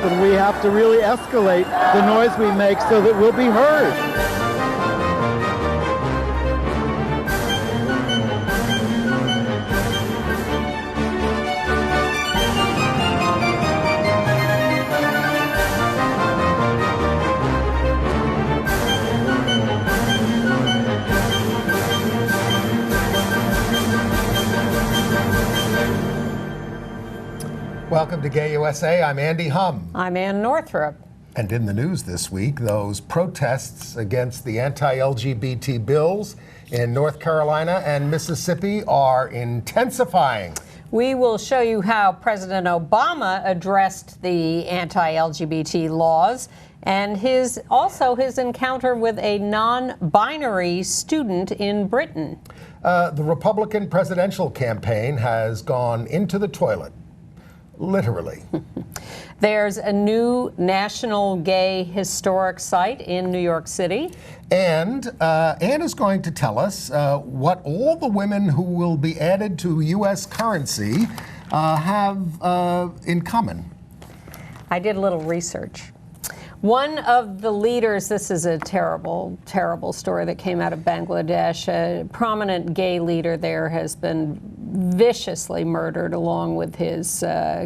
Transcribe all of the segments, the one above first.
and we have to really escalate the noise we make so that we'll be heard. Welcome to Gay USA. I'm Andy Hum. I'm Ann Northrup. And in the news this week, those protests against the anti-LGBT bills in North Carolina and Mississippi are intensifying. We will show you how President Obama addressed the anti-LGBT laws and his encounter with a non-binary student in Britain. The Republican presidential campaign has gone into the toilet. Literally. There's a new National Gay Historic Site in New York City. And Ann is going to tell us what all the women who will be added to U.S. currency have in common. I did a little research. One of the leaders, this is a terrible, terrible story that came out of Bangladesh. A prominent gay leader there has been viciously murdered along with his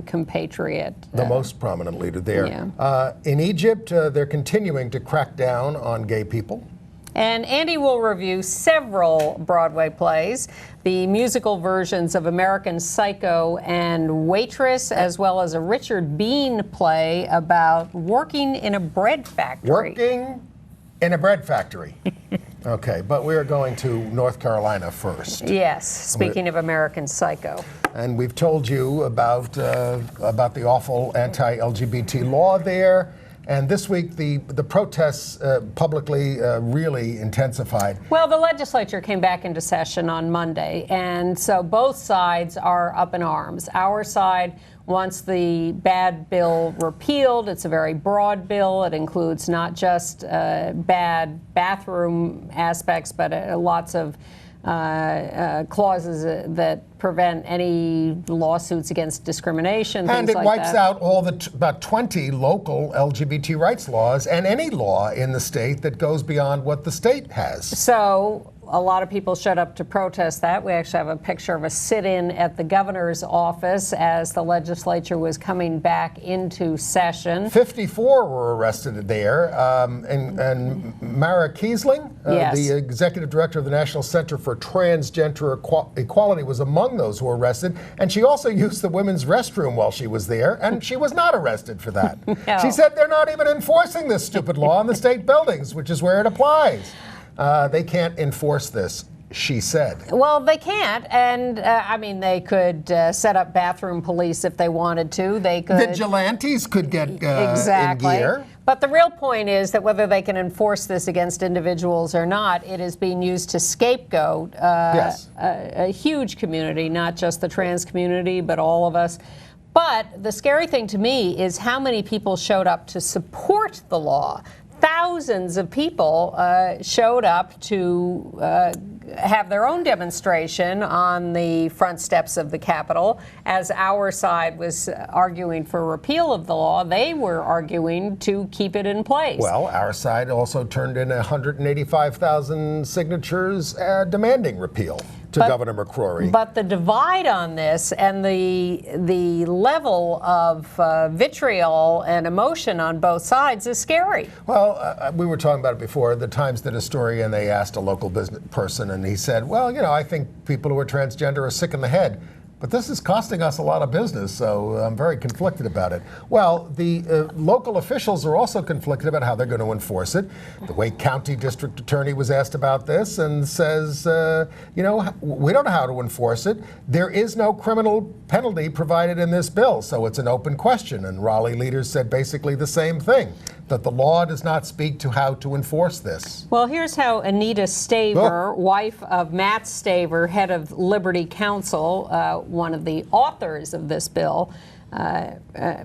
compatriot. The most prominent leader there. Yeah. In Egypt, they're continuing to crack down on gay people. And Andy will review several Broadway plays, the musical versions of American Psycho and Waitress, as well as a Richard Bean play about working in a bread factory. Working in a bread factory. Okay, but we're going to North Carolina first. Yes, speaking of American Psycho. And we've told you about the awful anti-LGBT law there. And this week, the protests publicly really intensified. Well, the legislature came back into session on Monday, and so both sides are up in arms. Our side wants the bad bill repealed. It's a very broad bill. It includes not just bad bathroom aspects, but lots of clauses that prevent any lawsuits against discrimination, and things it like wipes that. out all the about 20 local LGBT rights laws and any law in the state that goes beyond what the state has. So a lot of people showed up to protest that. We actually have a picture of a sit-in at the governor's office as the legislature was coming back into session. 54 were arrested there, and Mara Kiesling, Yes. the executive director of the National Center for Transgender Equality, was among those who were arrested, and she also used the women's restroom while she was there, and she was not arrested for that. No. She said they're not even enforcing this stupid law in the state buildings, which is where it applies. They can't enforce this, she said. Well, they can't, and I mean, they could set up bathroom police if they wanted to. They could. Vigilantes could get Exactly. in gear. But the real point is that whether they can enforce this against individuals or not, it is being used to scapegoat Yes. a huge community, not just the trans community, but all of us. But the scary thing to me is how many people showed up to support the law. Thousands of people showed up to have their own demonstration on the front steps of the Capitol. As our side was arguing for repeal of the law, they were arguing to keep it in place. Well, our side also turned in 185,000 signatures demanding repeal to Governor McCrory. But the divide on this and the level of vitriol and emotion on both sides is scary. Well, we were talking about it before. The Times did a story, and they asked a local business person, and he said, well, you know, I think people who are transgender are sick in the head. But this is costing us a lot of business, so I'm very conflicted about it. Well, the local officials are also conflicted about how they're going to enforce it. The Wake County District Attorney was asked about this and says, you know, we don't know how to enforce it. There is no criminal penalty provided in this bill, so it's an open question. And Raleigh leaders said basically the same thing, that the law does not speak to how to enforce this. Well, here's how Anita Staver, wife of Matt Staver, head of Liberty Counsel, one of the authors of this bill,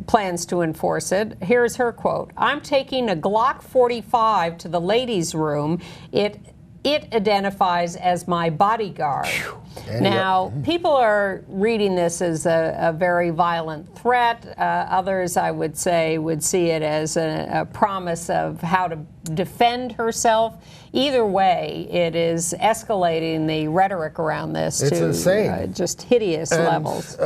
plans to enforce it. Here's her quote. I'm taking a Glock 45 to the ladies' room. It it identifies as my bodyguard. Now, people are reading this as a very violent threat. Others, I would say, would see it as a promise of how to defend herself. Either way, it is escalating the rhetoric around this to insane. Just hideous levels.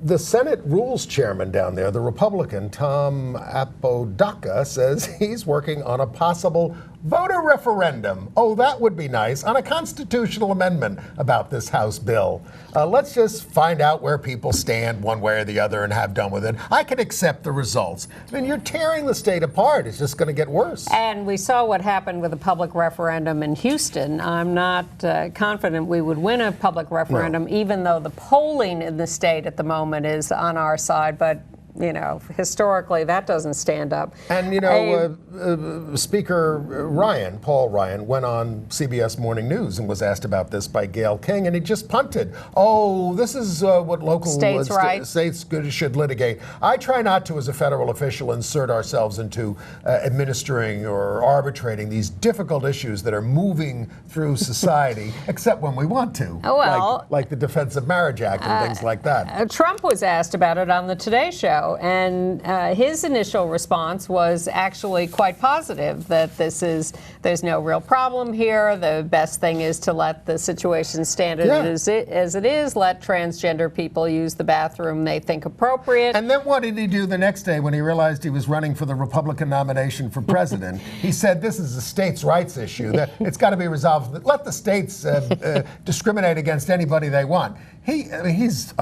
The Senate Rules Chairman down there, the Republican Tom Apodaca, says he's working on a possible voter referendum. Oh, that would be nice, on a constitutional amendment about this House bill. Let's just find out where people stand one way or the other and have done with it. I can accept the results. I mean, you're tearing the state apart. It's just going to get worse. And we saw what happened with a public referendum in Houston. I'm not confident we would win a public referendum, even though the polling in the state at the moment is on our side. But you know, historically, that doesn't stand up. And, you know, Speaker Ryan, Paul Ryan, went on CBS Morning News and was asked about this by Gayle King, and he just punted. Oh, this is what local states should litigate. I try not to, as a federal official, insert ourselves into administering or arbitrating these difficult issues that are moving through society, except when we want to. Well, like the Defense of Marriage Act and things like that. Trump was asked about it on the Today Show. And his initial response was actually quite positive, that there's no real problem here. The best thing is to let the situation stand as it is, let transgender people use the bathroom they think appropriate. And then what did he do the next day when he realized he was running for the Republican nomination for president? He said, this is a states' rights issue, that it's got to be resolved. Let the states discriminate against anybody they want. He's...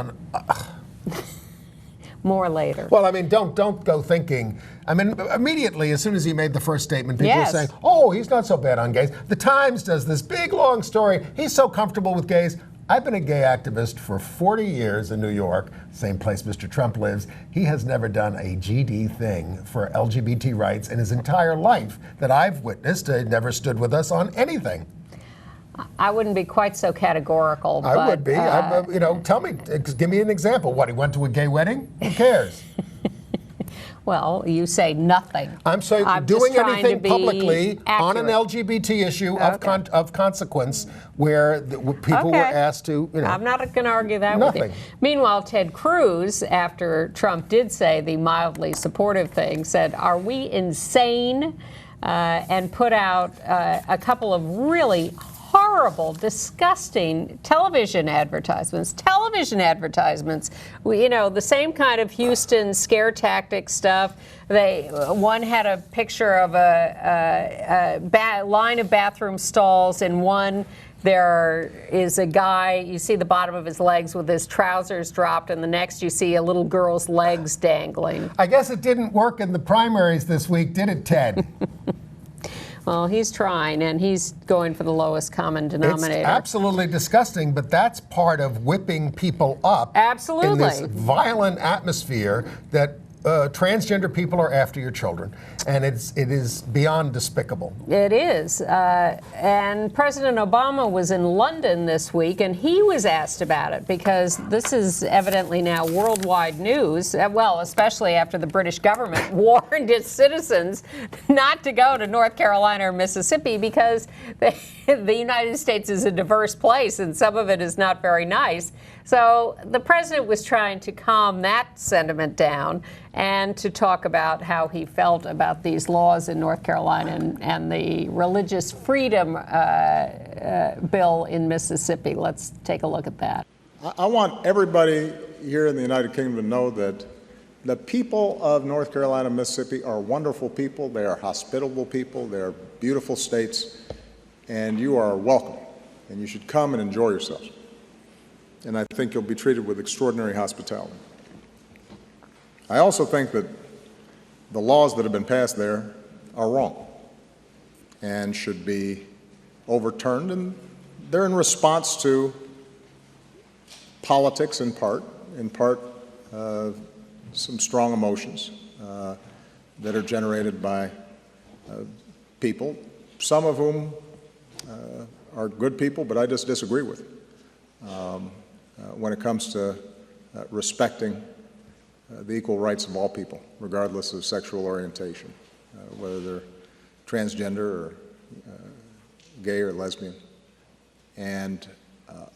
More later. Well, I mean, don't go thinking. I mean, immediately, as soon as he made the first statement, people were saying, oh, he's not so bad on gays. The Times does this big, long story. He's so comfortable with gays. I've been a gay activist for 40 years in New York, same place Mr. Trump lives. He has never done a GD thing for LGBT rights in his entire life that I've witnessed. He never stood with us on anything. I wouldn't be quite so categorical. I would be. You know, tell me, give me an example. What, he went to a gay wedding? Who cares? Well, you say nothing. I'm saying doing anything publicly on an LGBT issue of consequence where people were asked to, you know. I'm not going to argue that with you. Meanwhile, Ted Cruz, after Trump did say the mildly supportive thing, said, are we insane? And put out a couple of really horrible, disgusting television advertisements. You know, the same kind of Houston scare tactic stuff. One had a picture of a line of bathroom stalls, and one there is a guy, you see the bottom of his legs with his trousers dropped, and the next you see a little girl's legs dangling. I guess it didn't work in the primaries this week, did it, Ted? Well, he's trying, and he's going for the lowest common denominator. It's absolutely disgusting, but that's part of whipping people up in this violent atmosphere that transgender people are after your children, and it is beyond despicable. It is. And President Obama was in London this week, and he was asked about it because this is evidently now worldwide news, well, especially after the British government warned its citizens not to go to North Carolina or Mississippi because the United States is a diverse place, and some of it is not very nice. So the president was trying to calm that sentiment down and to talk about how he felt about these laws in North Carolina and the religious freedom bill in Mississippi. Let's take a look at that. I want everybody here in the United Kingdom to know that the people of North Carolina and Mississippi are wonderful people. They are hospitable people. They are beautiful states. And you are welcome. And you should come and enjoy yourselves. And I think you'll be treated with extraordinary hospitality. I also think that the laws that have been passed there are wrong and should be overturned, and they're in response to politics in part some strong emotions that are generated by people, some of whom are good people, but I just disagree with when it comes to respecting the equal rights of all people, regardless of sexual orientation, whether they're transgender or gay or lesbian. And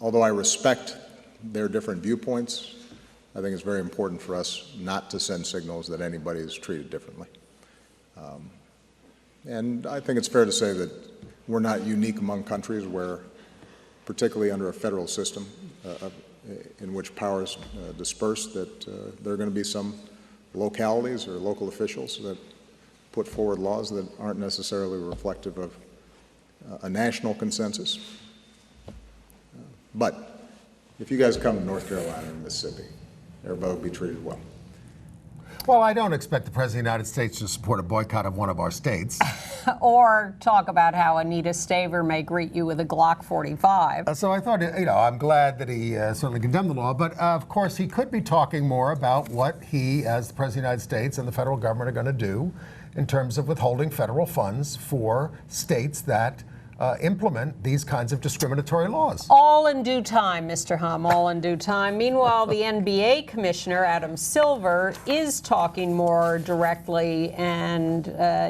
although I respect their different viewpoints, I think it's very important for us not to send signals that anybody is treated differently. And I think it's fair to say that we're not unique among countries where, particularly under a federal system in which powers disperse, that there are going to be some localities or local officials that put forward laws that aren't necessarily reflective of a national consensus. But if you guys come to North Carolina and Mississippi, everybody will be treated well. Well, I don't expect the President of the United States to support a boycott of one of our states. Or talk about how Anita Staver may greet you with a Glock 45. So I thought, I'm glad that he certainly condemned the law, but of course he could be talking more about what he, as the President of the United States and the federal government, are going to do in terms of withholding federal funds for states that implement these kinds of discriminatory laws. All in due time, Mr. Hum, all in due time. Meanwhile, the NBA commissioner, Adam Silver, is talking more directly and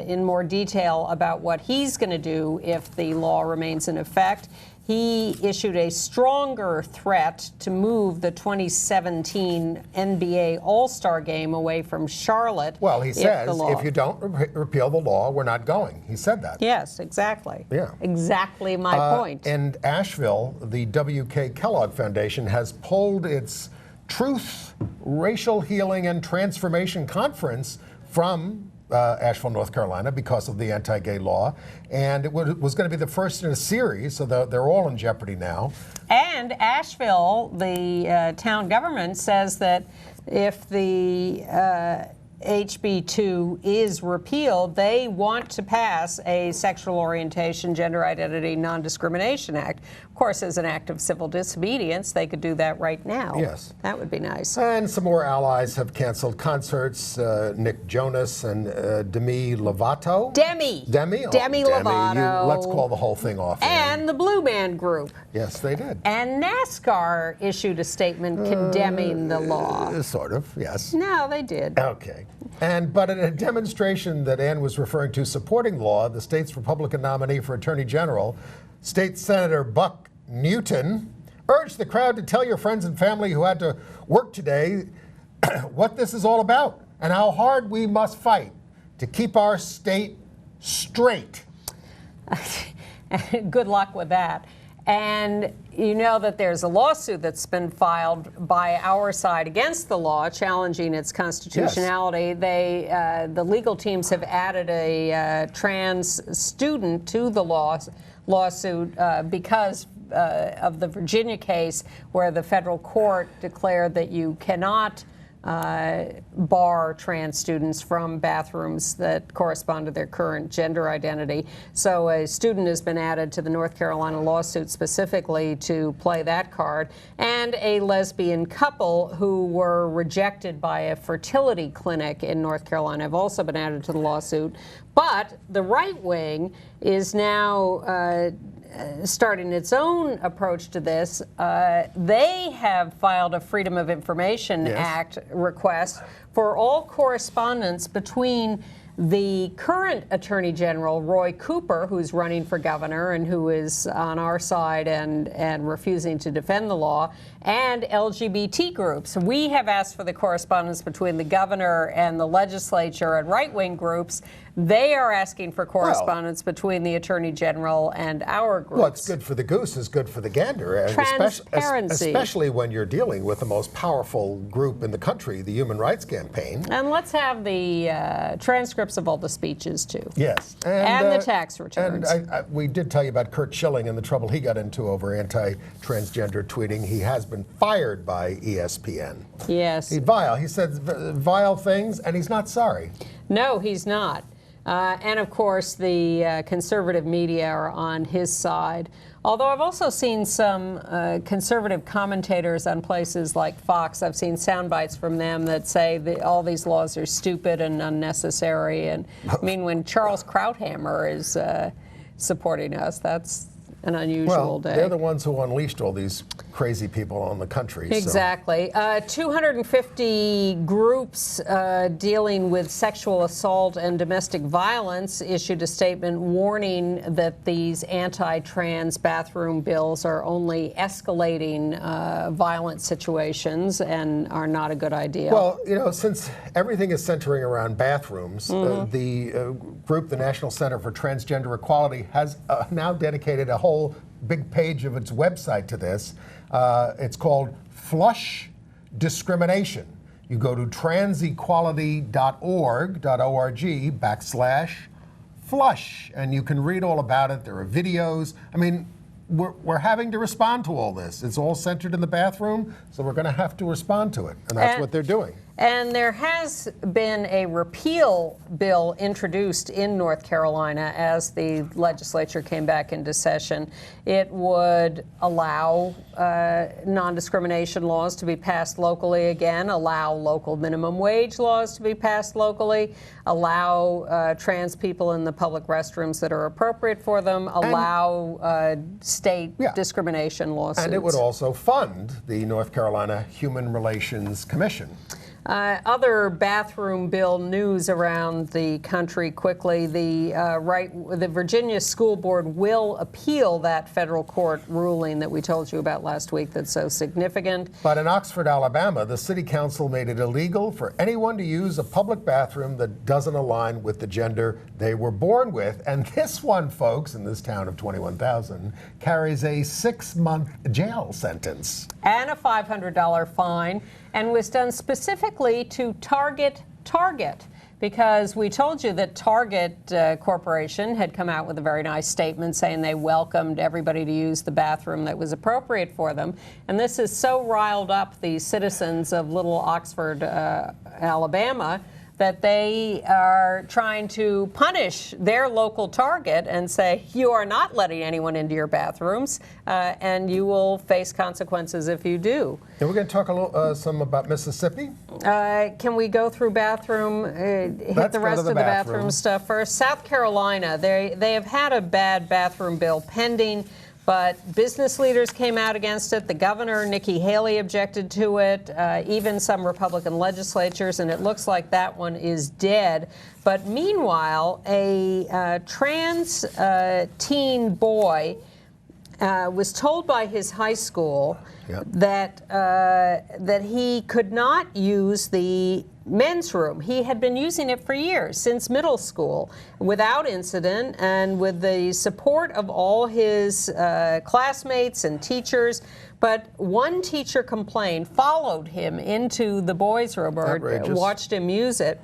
in more detail about what he's going to do if the law remains in effect. He issued a stronger threat to move the 2017 NBA All-Star Game away from Charlotte. Well, he says, if you don't repeal the law, we're not going. He said that. Yes, exactly. Yeah. Exactly my point. In Asheville, the W.K. Kellogg Foundation has pulled its Truth, Racial Healing, and Transformation Conference from Asheville, North Carolina, because of the anti-gay law. And it was going to be the first in a series, so they're all in jeopardy now. And Asheville, the town government, says that if the HB2 is repealed, they want to pass a Sexual Orientation, Gender Identity, Non-Discrimination Act. Of course, as an act of civil disobedience, they could do that right now. Yes. That would be nice. And some more allies have canceled concerts. Nick Jonas and Demi Lovato. Demi Demi Lovato. Let's call the whole thing off. And the Blue Man Group. Yes, they did. And NASCAR issued a statement condemning the law. Sort of, yes. No, they did. Okay. But in a demonstration that Ann was referring to supporting the law, the state's Republican nominee for Attorney General, State Senator Buck Newton, urged the crowd to tell your friends and family who had to work today what this is all about and how hard we must fight to keep our state straight. Good luck with that. And you know that there's a lawsuit that's been filed by our side against the law, challenging its constitutionality. Yes. The legal teams have added a trans student to the lawsuit because of the Virginia case where the federal court declared that you cannot bar trans students from bathrooms that correspond to their current gender identity. So a student has been added to the North Carolina lawsuit specifically to play that card. And a lesbian couple who were rejected by a fertility clinic in North Carolina have also been added to the lawsuit. But the right wing is now starting its own approach to this. They have filed a Freedom of Information Act request for all correspondence between the current Attorney General, Roy Cooper, who's running for governor and who is on our side and refusing to defend the law, and LGBT groups. We have asked for the correspondence between the governor and the legislature and right-wing groups. They are asking for correspondence between the Attorney General and our groups. What's good for the goose is good for the gander. And transparency. Especially when you're dealing with the most powerful group in the country, the Human Rights Campaign. And let's have the transcripts of all the speeches, too. Yes. And the tax returns. And we did tell you about Kurt Schilling and the trouble he got into over anti-transgender tweeting. He has been fired by ESPN. Yes. He's vile. He said vile things, and he's not sorry. No, he's not. And of course, the conservative media are on his side. Although I've also seen some conservative commentators on places like Fox. I've seen sound bites from them that say that all these laws are stupid and unnecessary. And I mean, when Charles Krauthammer is supporting us, that's an unusual day. They're the ones who unleashed all these crazy people in the country. Exactly. 250 groups dealing with sexual assault and domestic violence issued a statement warning that these anti-trans bathroom bills are only escalating violent situations and are not a good idea. Well, you know, since everything is centering around bathrooms, the group, the National Center for Transgender Equality, has now dedicated a whole big page of its website to this. It's called Flush Discrimination. You go to transequality.org/flush, and you can read all about it. There are videos. I mean, we're having to respond to all this. It's all centered in the bathroom, so we're going to have to respond to it, and that's what they're doing. And there has been a repeal bill introduced in North Carolina as the legislature came back into session. It would allow non-discrimination laws to be passed locally again, allow local minimum wage laws to be passed locally, allow trans people in the public restrooms that are appropriate for them, allow state discrimination lawsuits. And it would also fund the North Carolina Human Relations Commission. Other bathroom bill news around the country quickly. The Virginia School Board will appeal that federal court ruling that we told you about last week that's so significant. But in Oxford, Alabama, the city council made it illegal for anyone to use a public bathroom that doesn't align with the gender they were born with. And this one, folks, in this town of 21,000, carries a 6-month jail sentence. And a $500 fine, and was done specifically to Target, because we told you that Target Corporation had come out with a very nice statement saying they welcomed everybody to use the bathroom that was appropriate for them. And this has so riled up the citizens of Little Oxford, Alabama, that they are trying to punish their local Target and say, you are not letting anyone into your bathrooms, and you will face consequences if you do. And we're going to talk a little, some about Mississippi. Can we go through bathroom, hit the rest of the bathroom stuff first? South Carolina, they have had a bad bathroom bill pending, but business leaders came out against it. The governor, Nikki Haley, objected to it, even some Republican legislatures, and it looks like that one is dead. But meanwhile, a trans teen boy was told by his high school that he could not use the men's room. He had been using it for years, since middle school, without incident, and with the support of all his classmates and teachers. But one teacher complained, followed him into the boys' room, or watched him use it.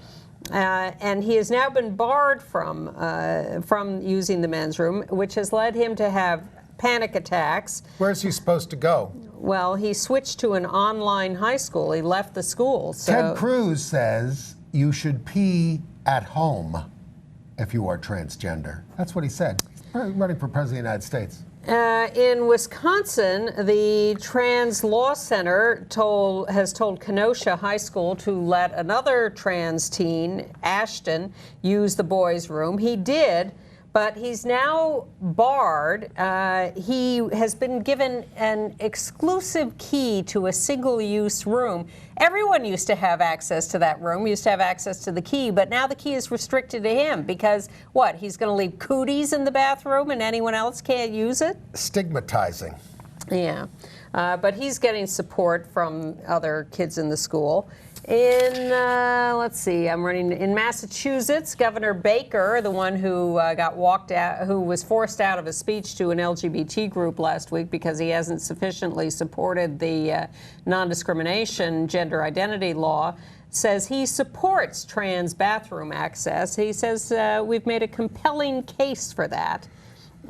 And he has now been barred from using the men's room, which has led him to have panic attacks. Where's he supposed to go? Well, he switched to an online high school. He left the school. So. Ted Cruz says you should pee at home if you are transgender. That's what he said. He's running for president of the United States. In Wisconsin, the Trans Law Center has told Kenosha High School to let another trans teen, Ashton, use the boys' room. He did, but he's now barred. He has been given an exclusive key to a single-use room. Everyone used to have access to that room, used to have access to the key, but now the key is restricted to him because, what, he's going to leave cooties in the bathroom and anyone else can't use it? Stigmatizing. Yeah. But he's getting support from other kids in the school. In, let's see, in Massachusetts, Governor Baker, the one who got walked out, who was forced out of a speech to an LGBT group last week because he hasn't sufficiently supported the non-discrimination gender identity law, says he supports trans bathroom access. He says we've made a compelling case for that.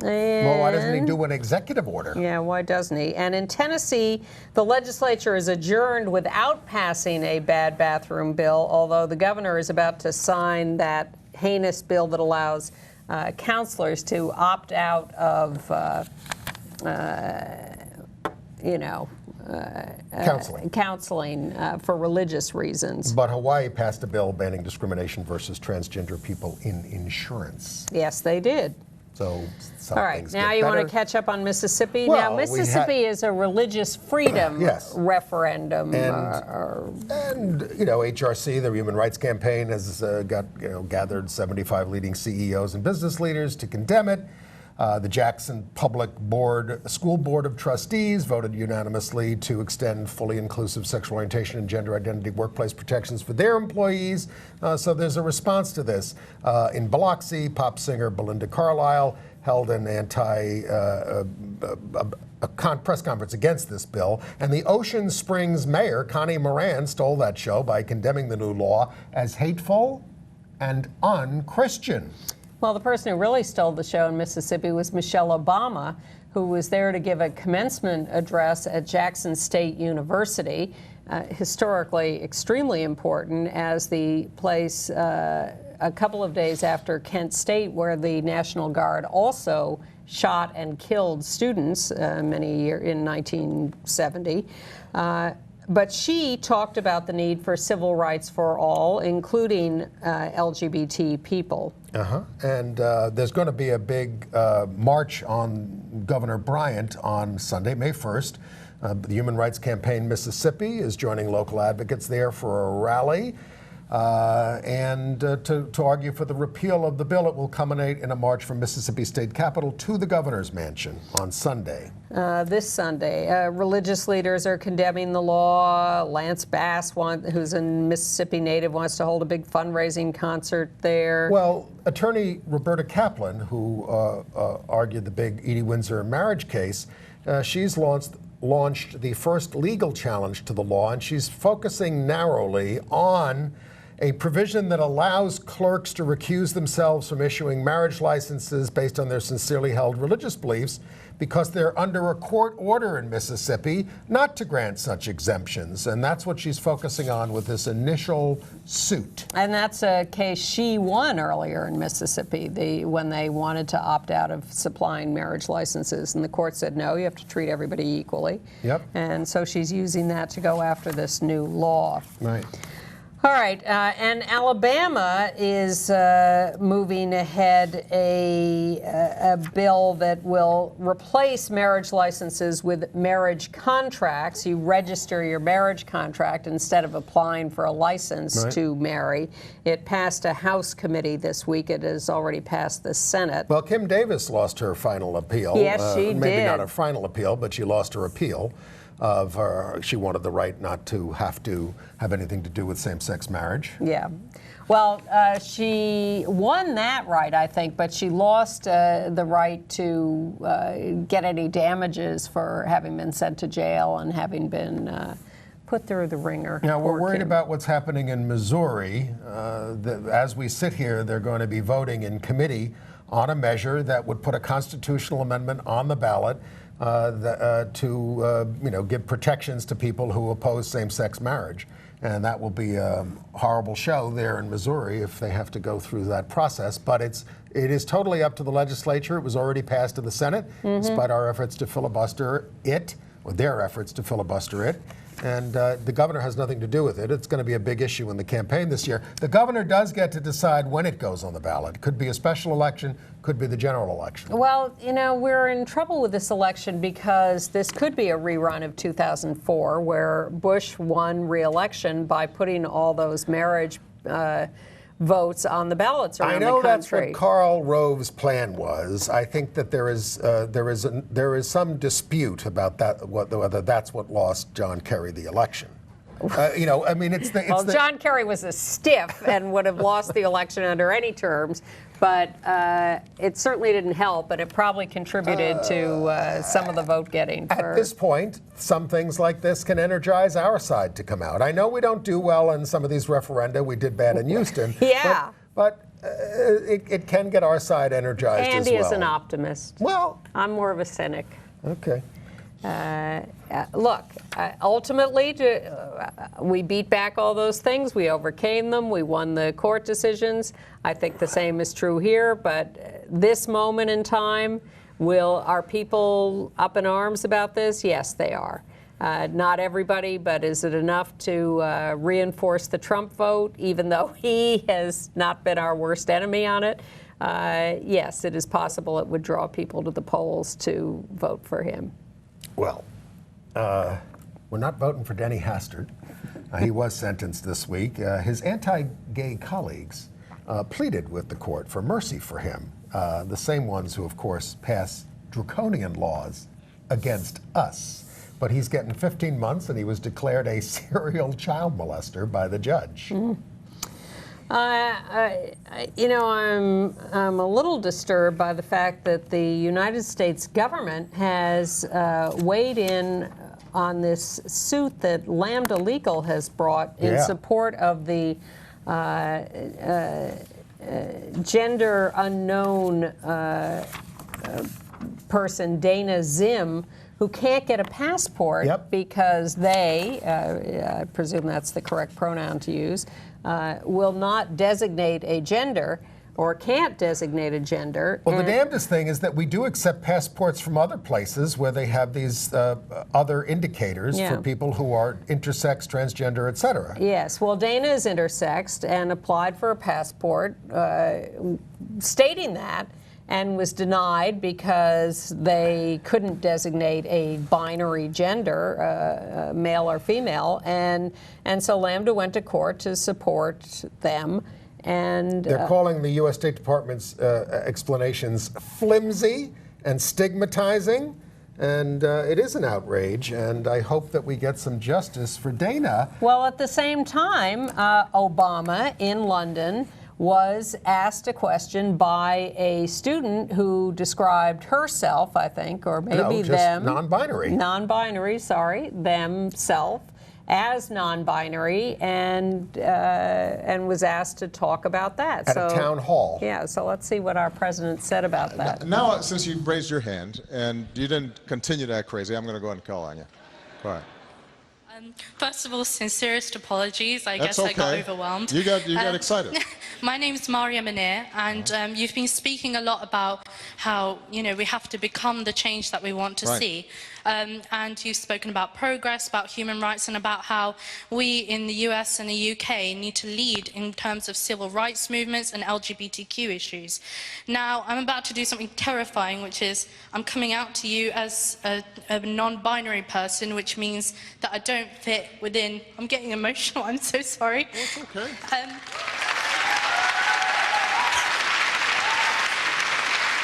Well, why doesn't he do an executive order? Yeah, why doesn't he? And in Tennessee, the legislature is adjourned without passing a bad bathroom bill, although the governor is about to sign that heinous bill that allows counselors to opt out of, counseling for religious reasons. But Hawaii passed a bill banning discrimination versus transgender people in insurance. Yes, they did. So some All right, things now get you want better. to catch up on Mississippi? Well, now, we Mississippi is a religious freedom Yes. referendum. And HRC, the Human Rights Campaign, has gathered 75 leading CEOs and business leaders to condemn it. The Jackson Public School Board of Trustees voted unanimously to extend fully inclusive sexual orientation and gender identity workplace protections for their employees. So there's a response to this. In Biloxi, pop singer Belinda Carlisle held an press conference against this bill, and the Ocean Springs mayor, Connie Moran, stole that show by condemning the new law as hateful and un-Christian. Well, the person who really stole the show in Mississippi was Michelle Obama, who was there to give a commencement address at Jackson State University, historically extremely important as the place a couple of days after Kent State, where the National Guard also shot and killed students in 1970. But she talked about the need for civil rights for all, including LGBT people. And there's going to be a big march on Governor Bryant on Sunday, May 1st. The Human Rights Campaign Mississippi is joining local advocates there for a rally. To argue for the repeal of the bill. It will culminate in a march from Mississippi State Capitol to the governor's mansion on Sunday. This Sunday. Religious leaders are condemning the law. Lance Bass, who's a Mississippi native, wants to hold a big fundraising concert there. Well, attorney Roberta Kaplan, who argued the big Edie Windsor marriage case, she's launched the first legal challenge to the law, and she's focusing narrowly on a provision that allows clerks to recuse themselves from issuing marriage licenses based on their sincerely held religious beliefs because they're under a court order in Mississippi not to grant such exemptions. And that's what she's focusing on with this initial suit. And that's a case she won earlier in Mississippi, when they wanted to opt out of supplying marriage licenses. And the court said, no, you have to treat everybody equally. Yep. And so she's using that to go after this new law. Right. All right, and Alabama is moving ahead a bill that will replace marriage licenses with marriage contracts. You register your marriage contract instead of applying for a license to marry. It passed a House committee this week. It has already passed the Senate. Well, Kim Davis lost her final appeal. Yes, she did. Maybe not her final appeal, but she lost her appeal. She wanted the right not to have anything to do with same-sex marriage. Yeah. Well, she won that right, I think, but she lost the right to get any damages for having been sent to jail and having been put through the ringer. Now, we're worried about what's happening in Missouri. As we sit here, they're going to be voting in committee on a measure that would put a constitutional amendment on the ballot to give protections to people who oppose same-sex marriage. And that will be a horrible show there in Missouri if they have to go through that process. But it is totally up to the legislature. It was already passed to the Senate, despite our efforts to filibuster it, or their efforts to filibuster it. And the governor has nothing to do with it. It's going to be a big issue in the campaign this year. The governor does get to decide when it goes on the ballot. It could be a special election, could be the general election. Well, we're in trouble with this election because this could be a rerun of 2004, where Bush won re-election by putting all those marriage votes on the ballots around the country. I know that's what Karl Rove's plan was. I think that there is some dispute about that, whether that's what lost John Kerry the election. John Kerry was a stiff and would have lost the election under any terms, but it certainly didn't help, and it probably contributed to some of the vote getting. At this point, some things like this can energize our side to come out. I know we don't do well in some of these referenda. We did bad in Houston. Yeah. But it can get our side energized as well. Andy is an optimist. Well, I'm more of a cynic. Okay. Look, ultimately, we beat back all those things. We overcame them. We won the court decisions. I think the same is true here. But this moment in time, are people up in arms about this? Yes, they are. Not everybody, but is it enough to reinforce the Trump vote, even though he has not been our worst enemy on it? yes, it is possible it would draw people to the polls to vote for him. Well, we're not voting for Denny Hastert. He was sentenced this week. His anti-gay colleagues pleaded with the court for mercy for him, the same ones who, of course, pass draconian laws against us. But he's getting 15 months, and he was declared a serial child molester by the judge. You know, I'm a little disturbed by the fact that the United States government has weighed in on this suit that Lambda Legal has brought in support of the gender unknown person, Dana Zim, who can't get a passport because they, I presume that's the correct pronoun to use, will not designate a gender or can't designate a gender. Well, the damnedest thing is that we do accept passports from other places where they have these other indicators for people who are intersex, transgender, et cetera. Yes, well, Dana is intersexed and applied for a passport stating that, and was denied because they couldn't designate a binary gender, male or female, and so Lambda went to court to support them. And they're calling the U.S. State Department's explanations flimsy and stigmatizing, and it is an outrage, and I hope that we get some justice for Dana. Well, at the same time, Obama in London was asked a question by a student who described herself, I think, or maybe them. Non-binary. Non-binary, sorry, themself as non-binary, and was asked to talk about that. At a town hall. Yeah, so let's see what our president said about that. Now, since you raised your hand and you didn't continue to act crazy, I'm going to go ahead and call on you. Go ahead. First of all, sincerest apologies. I That's guess okay. I got overwhelmed. You got excited. My name's Maria Munir, and you've been speaking a lot about how, you know, we have to become the change that we want to see. And you've spoken about progress, about human rights, and about how we in the US and the UK need to lead in terms of civil rights movements and LGBTQ issues. Now, I'm about to do something terrifying, which is I'm coming out to you as a non-binary person, which means that I don't fit within... I'm getting emotional, I'm so sorry. It's okay.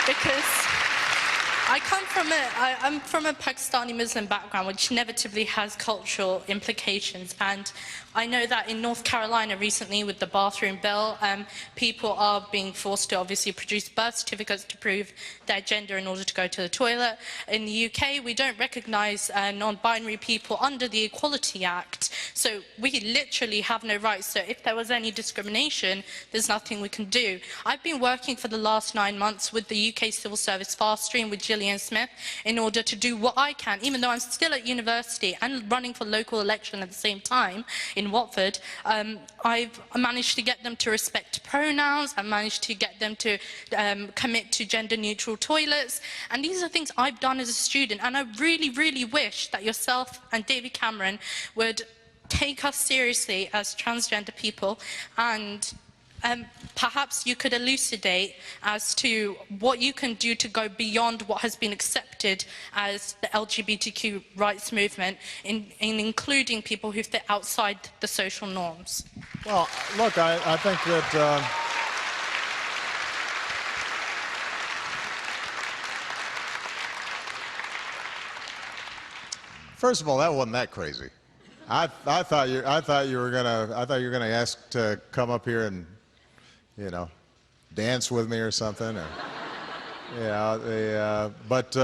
Because I'm from a Pakistani Muslim background, which inevitably has cultural implications, and I know that in North Carolina recently with the bathroom bill, people are being forced to obviously produce birth certificates to prove their gender in order to go to the toilet. In the UK, we don't recognise non-binary people under the Equality Act, so we literally have no rights. So if there was any discrimination, there's nothing we can do. I've been working for the last 9 months with the UK Civil Service Fast Stream with Gillian Smith in order to do what I can, even though I'm still at university and running for local election at the same time in Watford. I've managed to get them to respect pronouns. I've managed to get them to commit to gender-neutral toilets. And these are things I've done as a student. And I really, really wish that yourself and David Cameron would take us seriously as transgender people, and perhaps you could elucidate as to what you can do to go beyond what has been accepted as the LGBTQ rights movement, in including people who fit outside the social norms. Well, look, I think that... First of all, that wasn't that crazy. I thought you were gonna ask to come up here and, you know, dance with me or something, or, you know, but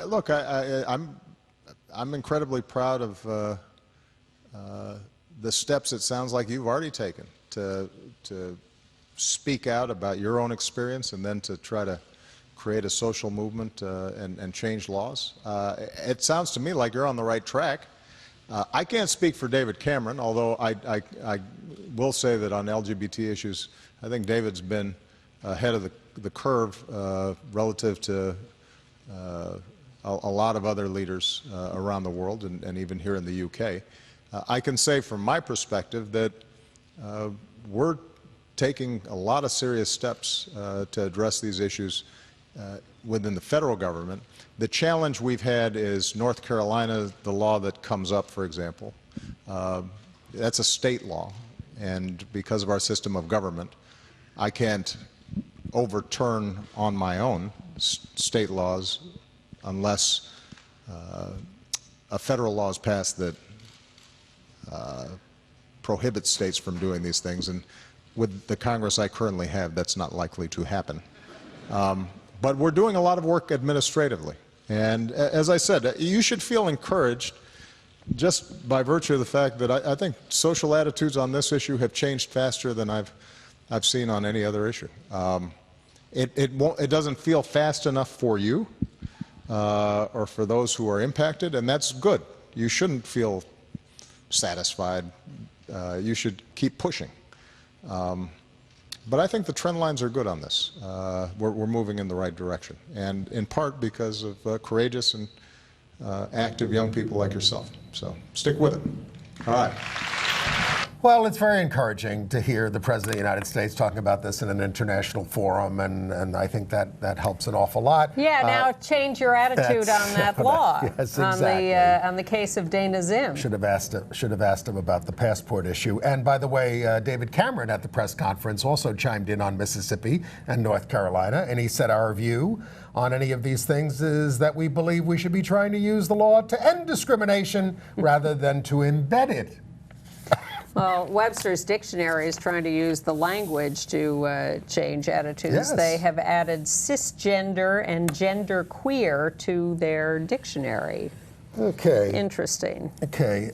look, I'm incredibly proud of the steps it sounds like you've already taken to speak out about your own experience, and then to try to create a social movement and change laws. It sounds to me like you're on the right track. I can't speak for David Cameron, although I will say that on LGBT issues, I think David's been ahead of the curve relative to a lot of other leaders around the world, and even here in the UK. I can say from my perspective that we're taking a lot of serious steps to address these issues within the federal government. The challenge we've had is North Carolina, the law that comes up, for example, that's a state law, and because of our system of government, I can't overturn on my own state laws unless a federal law is passed that prohibits states from doing these things, and with the Congress I currently have, that's not likely to happen. But we're doing a lot of work administratively, and as I said, you should feel encouraged just by virtue of the fact that I think social attitudes on this issue have changed faster than I've seen on any other issue. It doesn't feel fast enough for you or for those who are impacted, and that's good. You shouldn't feel satisfied. You should keep pushing. But I think the trend lines are good on this. We're moving in the right direction, and in part because of courageous and active young people like yourself. So stick with it. All right. Well, it's very encouraging to hear the President of the United States talking about this in an international forum, and I think that helps an awful lot. Yeah, now change your attitude on that law. Yes, exactly. On the case of Dana Zim. Should have asked him about the passport issue. And by the way, David Cameron at the press conference also chimed in on Mississippi and North Carolina, and he said our view on any of these things is that we believe we should be trying to use the law to end discrimination rather than to embed it. Well, Webster's Dictionary is trying to use the language to change attitudes. Yes. They have added cisgender and genderqueer to their dictionary. Okay. Interesting. Okay.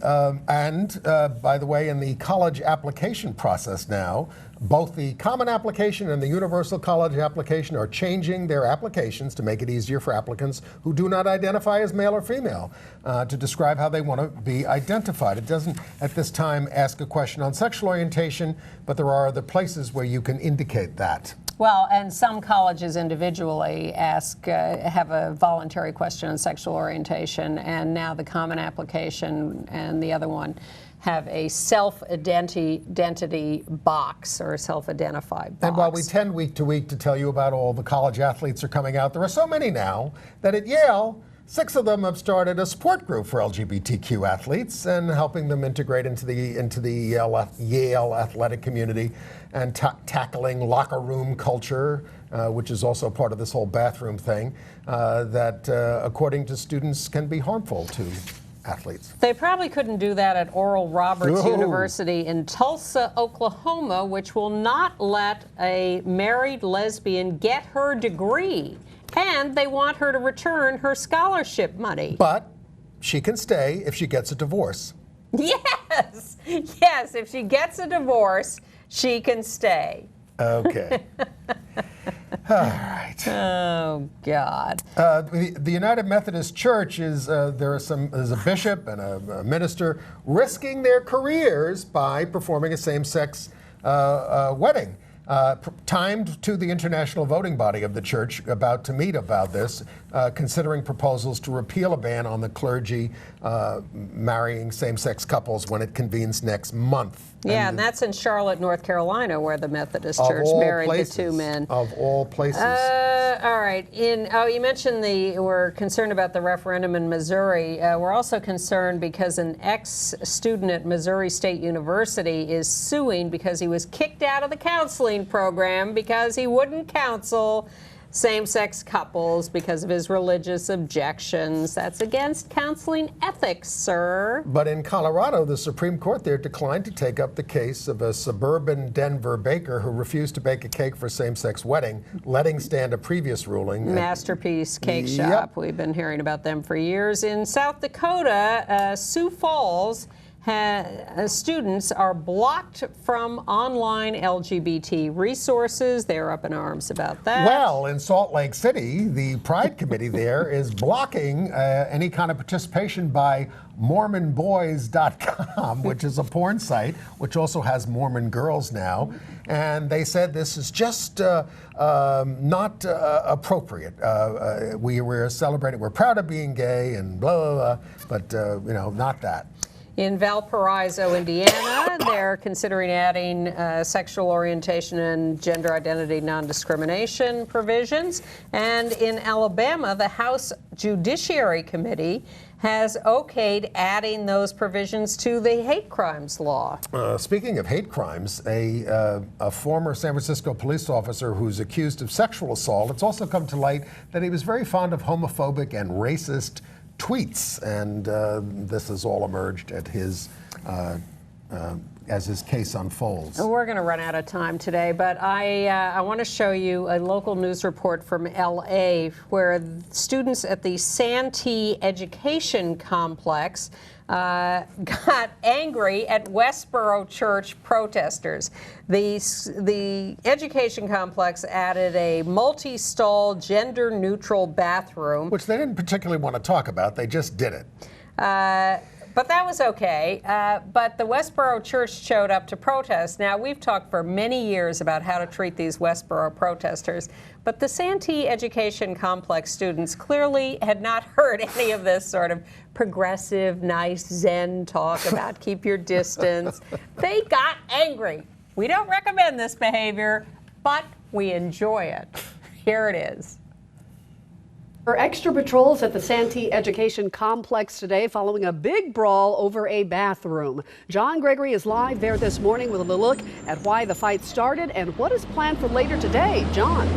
And by the way, in the college application process now, both the Common Application and the Universal College Application are changing their applications to make it easier for applicants who do not identify as male or female to describe how they want to be identified. It doesn't, at this time, ask a question on sexual orientation, but there are other places where you can indicate that. Well, and some colleges individually have a voluntary question on sexual orientation, and now the Common Application and the other one have a self-identity box or a self-identify box. And while we tend week to week to tell you about all the college athletes are coming out, there are so many now that at Yale, 6 of them have started a support group for LGBTQ athletes and helping them integrate into the Yale athletic community and tackling locker room culture, which is also part of this whole bathroom thing, that according to students can be harmful to athletes. They probably couldn't do that at Oral Roberts University in Tulsa, Oklahoma, which will not let a married lesbian get her degree. And they want her to return her scholarship money. But she can stay if she gets a divorce. Yes! Yes, if she gets a divorce, she can stay. Okay. All right. Oh, God. The United Methodist Church there's a bishop and a minister risking their careers by performing a same-sex wedding. Timed to the international voting body of the church about to meet about this, considering proposals to repeal a ban on the clergy marrying same-sex couples when it convenes next month. Yeah, and that's in Charlotte, North Carolina, where the Methodist Church married the 2 men. Of all places. All right. You mentioned we're concerned about the referendum in Missouri. We're also concerned because an ex-student at Missouri State University is suing because he was kicked out of the counseling program because he wouldn't counsel same-sex couples because of his religious objections. That's against counseling ethics, sir. But in Colorado, the Supreme Court there declined to take up the case of a suburban Denver baker who refused to bake a cake for a same-sex wedding, letting stand a previous ruling. Masterpiece Cake Shop. We've been hearing about them for years. In South Dakota, Sioux Falls, students are blocked from online LGBT resources. They're up in arms about that. Well, in Salt Lake City, the Pride Committee there is blocking any kind of participation by MormonBoys.com, which is a porn site, which also has Mormon girls now. And they said this is just not appropriate. We're celebrating, we're proud of being gay and blah, blah, blah, but, not that. In Valparaiso, Indiana, they're considering adding sexual orientation and gender identity non-discrimination provisions. And in Alabama, the House Judiciary Committee has okayed adding those provisions to the hate crimes law. Speaking of hate crimes, a former San Francisco police officer who's accused of sexual assault, it's also come to light that he was very fond of homophobic and racist tweets, and this has all emerged at his as his case unfolds. We're going to run out of time today, but I want to show you a local news report from L.A. where students at the Santee Education Complex got angry at Westboro Church protesters. The education complex added a multi-stall, gender-neutral bathroom. Which they didn't particularly want to talk about, they just did it. But that was okay. But the Westboro Church showed up to protest. Now, we've talked for many years about how to treat these Westboro protesters, but the Santee Education Complex students clearly had not heard any of this sort of progressive, nice Zen talk about keep your distance. They got angry. We don't recommend this behavior, but we enjoy it. Here it is. For extra patrols at the Santee Education Complex today following a big brawl over a bathroom. John Gregory is live there this morning with a look at why the fight started and what is planned for later today. John.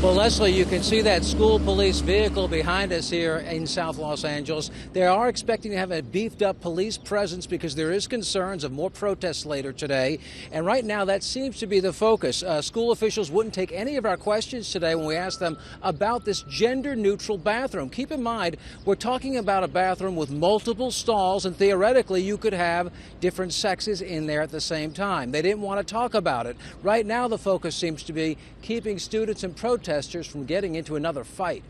Well, Leslie, you can see that school police vehicle behind us here in South Los Angeles. They are expecting to have a beefed up police presence because there is concerns of more protests later today. And right now, that seems to be the focus. School officials wouldn't take any of our questions today when we asked them about this gender-neutral bathroom. Keep in mind, we're talking about a bathroom with multiple stalls, and theoretically, you could have different sexes in there at the same time. They didn't want to talk about it. Right now, the focus seems to be keeping students and protesters from getting into another fight.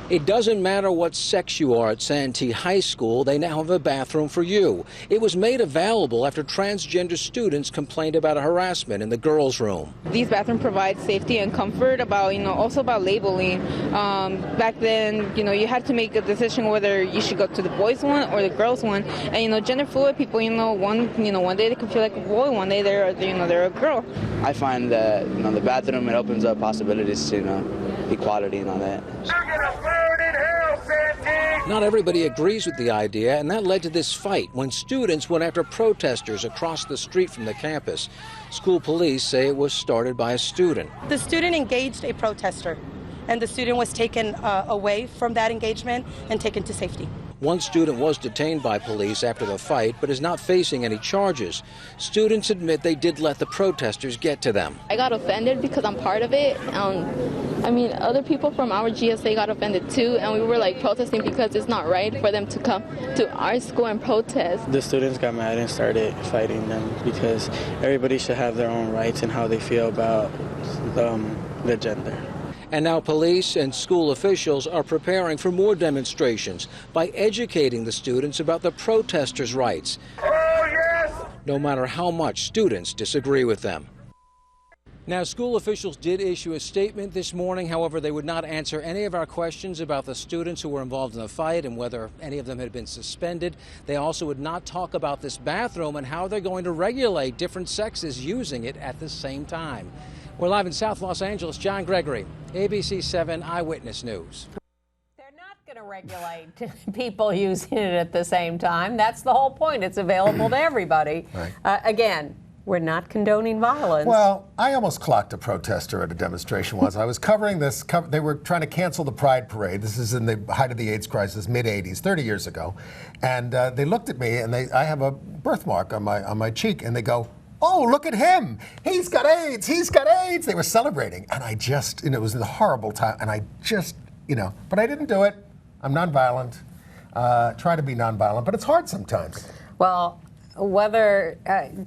It doesn't matter what sex you are at Santee High School, they now have a bathroom for you. It was made available after transgender students complained about a harassment in the girls' room. These bathrooms provide safety and comfort also about labeling. Back then, you had to make a decision whether you should go to the boys' one or the girls' one. And, gender fluid people, one day they can feel like a boy, one day they're a girl. I find that, the bathroom, it opens up possibilities to, equality and all that. Not everybody agrees with the idea, and that led to this fight when students went after protesters across the street from the campus. School police say it was started by a student. The student engaged a protester, and the student was taken away from that engagement and taken to safety. One student was detained by police after the fight, but is not facing any charges. Students admit they did let the protesters get to them. I got offended because I'm part of it. Other people from our GSA got offended too, and we were protesting because it's not right for them to come to our school and protest. The students got mad and started fighting them because everybody should have their own rights and how they feel about the gender. And now police and school officials are preparing for more demonstrations by educating the students about the protesters' rights. Oh, yes! No matter how much students disagree with them. Now, school officials did issue a statement this morning. However, they would not answer any of our questions about the students who were involved in the fight and whether any of them had been suspended. They also would not talk about this bathroom and how they're going to regulate different sexes using it at the same time. We're live in South Los Angeles. John Gregory, ABC 7 Eyewitness News. They're not going to regulate people using it at the same time. That's the whole point. It's available to everybody. Right. Again, we're not condoning violence. Well, I almost clocked a protester at a demonstration once. I was covering this. They were trying to cancel the Pride Parade. This is in the height of the AIDS crisis, mid-'80s, 30 years ago. And they looked at me, and I have a birthmark on my cheek, and they go, "Oh, look at him. He's got AIDS. He's got AIDS." They were celebrating. And I just, it was a horrible time. And I just, but I didn't do it. I'm nonviolent. Try to be nonviolent, but it's hard sometimes. Well, whether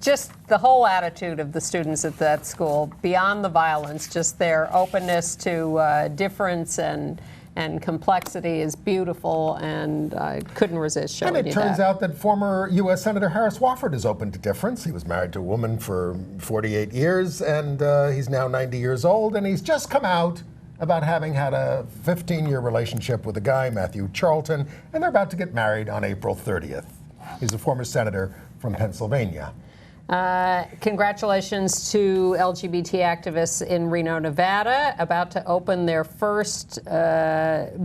just the whole attitude of the students at that school, beyond the violence, just their openness to difference and complexity is beautiful, and I couldn't resist showing you that. And it turns out that former U.S. Senator Harris Wofford is open to difference. He was married to a woman for 48 years, and he's now 90 years old, and he's just come out about having had a 15-year relationship with a guy, Matthew Charlton, and they're about to get married on April 30th. He's a former senator from Pennsylvania. Congratulations to LGBT activists in Reno, Nevada, about to open their first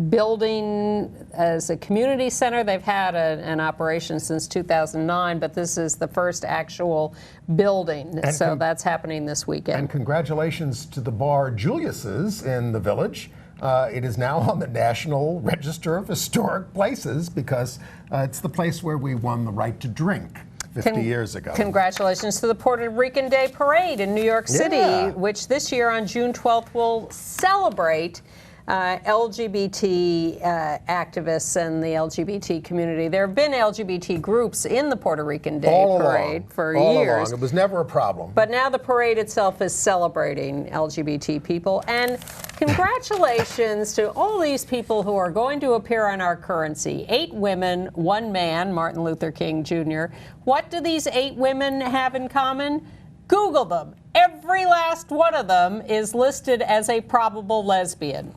building as a community center. They've had an operation since 2009, but this is the first actual building. And so that's happening this weekend. And congratulations to the bar Julius's in the Village. It is now on the National Register of Historic Places because it's the place where we won the right to drink 50 years ago. Congratulations to the Puerto Rican Day Parade in New York City, which this year on June 12th will celebrate LGBT activists and the LGBT community. There have been LGBT groups in the Puerto Rican Day Parade for years. It was never a problem. But now the parade itself is celebrating LGBT people. And congratulations to all these people who are going to appear on our currency. 8 women, 1 man, Martin Luther King Jr. What do these 8 women have in common? Google them. Every last one of them is listed as a probable lesbian.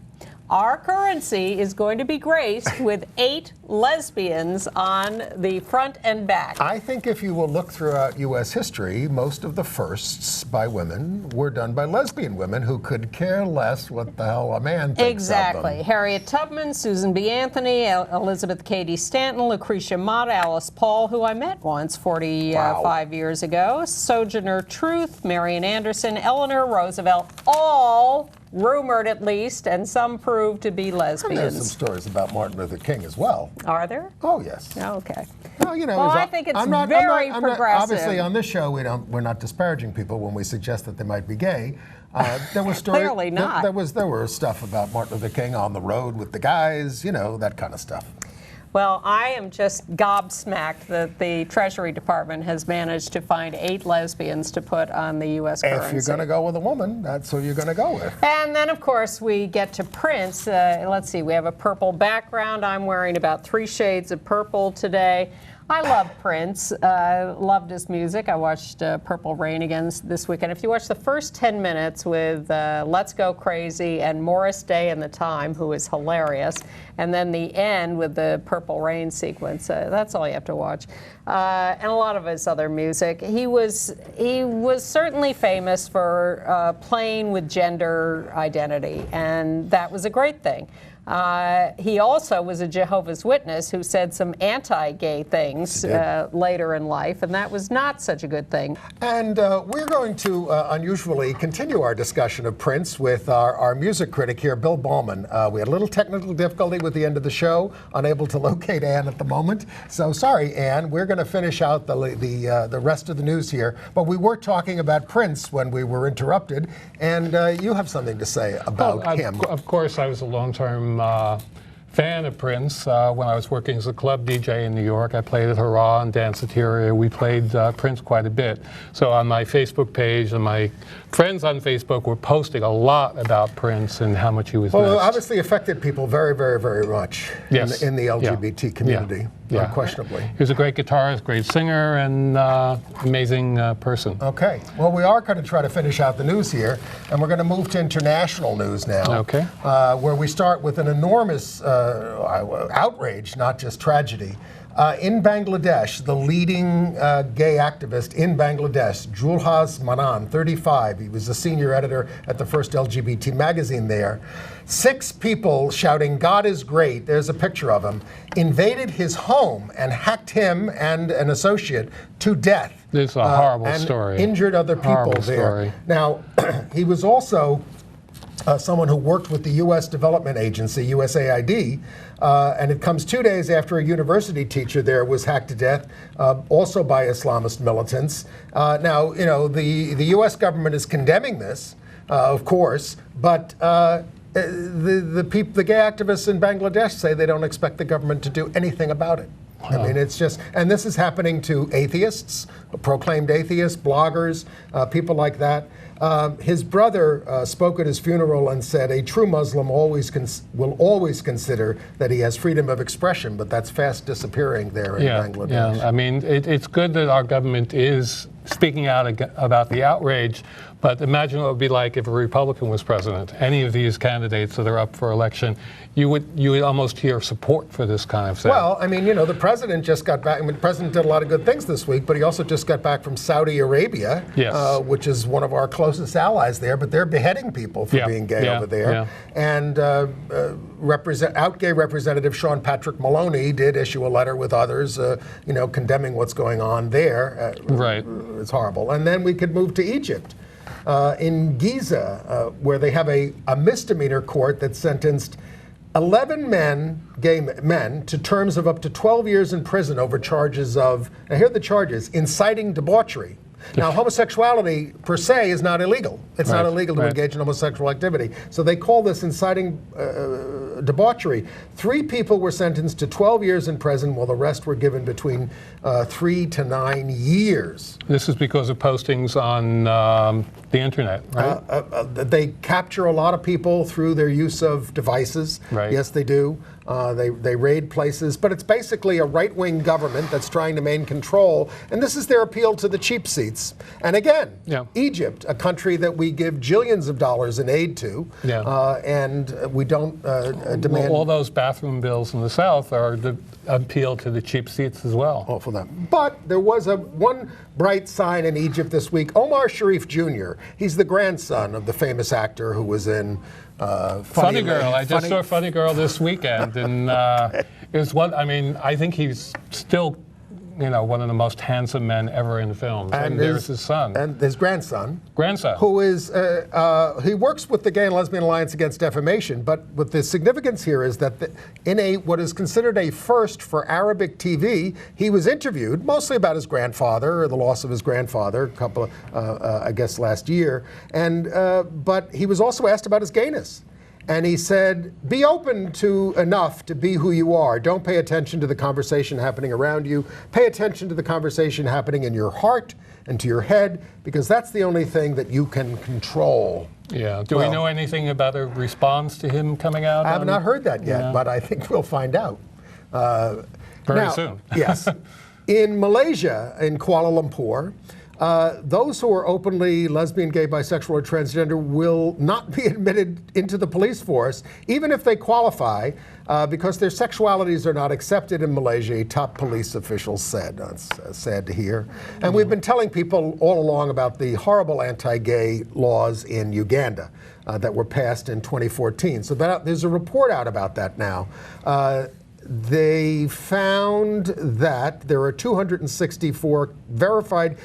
Our currency is going to be graced with 8 lesbians on the front and back. I think if you will look throughout U.S. history, most of the firsts by women were done by lesbian women who could care less what the hell a man thinks of them. Harriet Tubman, Susan B. Anthony, Elizabeth Cady Stanton, Lucretia Mott, Alice Paul, who I met once 45 years ago, Sojourner Truth, Marian Anderson, Eleanor Roosevelt, all rumored at least, and some proved to be lesbians. There's some stories about Martin Luther King as well. Are there? Oh, yes. Okay. Well, you know, I think it's very progressive. Obviously, on this show, we're not disparaging people when we suggest that they might be gay. There was Clearly not. There were stuff about Martin Luther King on the road with the guys, you know, that kind of stuff. Well, I am just gobsmacked that the Treasury Department has managed to find 8 lesbians to put on the U.S. currency. If you're going to go with a woman, that's who you're going to go with. And then, of course, we get to Prince. Let's see, we have a purple background. I'm wearing about 3 shades of purple today. I love Prince. Loved his music. I watched Purple Rain again this weekend. If you watch the first 10 minutes with Let's Go Crazy and Morris Day and the Time, who is hilarious, and then the end with the Purple Rain sequence, that's all you have to watch. And a lot of his other music. He was certainly famous for playing with gender identity, and that was a great thing. He also was a Jehovah's Witness who said some anti-gay things later in life, and that was not such a good thing. And we're going to unusually continue our discussion of Prince with our music critic here, Bill Bahlman. We had a little technical difficulty with the end of the show, unable to locate Ann at the moment. So sorry, Ann. We're going to finish out the rest of the news here. But we were talking about Prince when we were interrupted, and you have something to say about him. Of course, I was a long-term fan of Prince. When I was working as a club DJ in New York, I played at Hurrah and Danceteria. We played Prince quite a bit. So on my Facebook page, and my friends on Facebook were posting a lot about Prince and how much he was missed. Well, it obviously affected people very, very, very much in the LGBT community, unquestionably. He was a great guitarist, great singer, and amazing person. Okay. Well, we are going to try to finish out the news here, and we're going to move to international news now. Okay. Where we start with an enormous outrage, not just tragedy. In Bangladesh, the leading gay activist in Bangladesh, Julhas Manan, 35, he was a senior editor at the first LGBT magazine there. 6 people shouting, "God is great," there's a picture of him, invaded his home and hacked him and an associate to death. This is a horrible and story. Injured other people Horrible there. Story. Now, he was also someone who worked with the U.S. Development Agency, USAID, and it comes 2 days after a university teacher there was hacked to death, also by Islamist militants. Now, you know, the U.S. government is condemning this, of course, but the gay activists in Bangladesh say they don't expect the government to do anything about it. I mean, it's just, and this is happening to atheists, proclaimed atheists, bloggers, people like that. His brother spoke at his funeral and said, "A true Muslim will always consider that he has freedom of expression," but that's fast disappearing there in Bangladesh. Yeah, I mean, it's good that our government is speaking out about the outrage, But imagine what it would be like if a Republican was president. Any of these candidates that are up for election, you would almost hear support for this kind of thing. Well, I mean, the president just got back. I mean, the president did a lot of good things this week, but he also just got back from Saudi Arabia, Yes. Which is one of our closest allies there. But they're beheading people for being gay over there. And gay Representative Sean Patrick Maloney did issue a letter with others, condemning what's going on there. Right. It's horrible. And then we could move to Egypt. In Giza, where they have a misdemeanor court that sentenced 11 gay men, to terms of up to 12 years in prison over charges of, now here are the charges, inciting debauchery. Now, homosexuality per se is not illegal. It's not illegal to engage in homosexual activity. So they call this inciting debauchery. 3 people were sentenced to 12 years in prison, while the rest were given between 3 to 9 years. This is because of postings on the internet, right? They capture a lot of people through their use of devices. Right. Yes, they do. They raid places, but it's basically a right-wing government that's trying to maintain control, and this is their appeal to the cheap seats. And again, Egypt, a country that we give jillions of dollars in aid to, and we don't demand... Well, all those bathroom bills in the South are the appeal to the cheap seats as well. Oh, for them. But there was one bright sign in Egypt this week. Omar Sharif Jr., he's the grandson of the famous actor who was in... Funny Girl. I just saw Funny Girl this weekend, and it was one. I mean, I think he's still, one of the most handsome men ever in films. And there's his son and his grandson, who is he works with the Gay and Lesbian Alliance Against Defamation. But what the significance here is that in what is considered a first for Arabic TV, he was interviewed mostly about his grandfather, or the loss of his grandfather, I guess last year, and but he was also asked about his gayness. And he said, be open to enough to be who you are. Don't pay attention to the conversation happening around you. Pay attention to the conversation happening in your heart and to your head, because that's the only thing that you can control. Yeah. Do we know anything about a response to him coming out? I have not heard that yet, but I think we'll find out. Very soon. Yes. In Malaysia, in Kuala Lumpur, those who are openly lesbian, gay, bisexual, or transgender will not be admitted into the police force, even if they qualify, because their sexualities are not accepted in Malaysia, a top police official said. That's sad to hear. And we've been telling people all along about the horrible anti-gay laws in Uganda that were passed in 2014. So there's a report out about that now. They found that there are 264 verified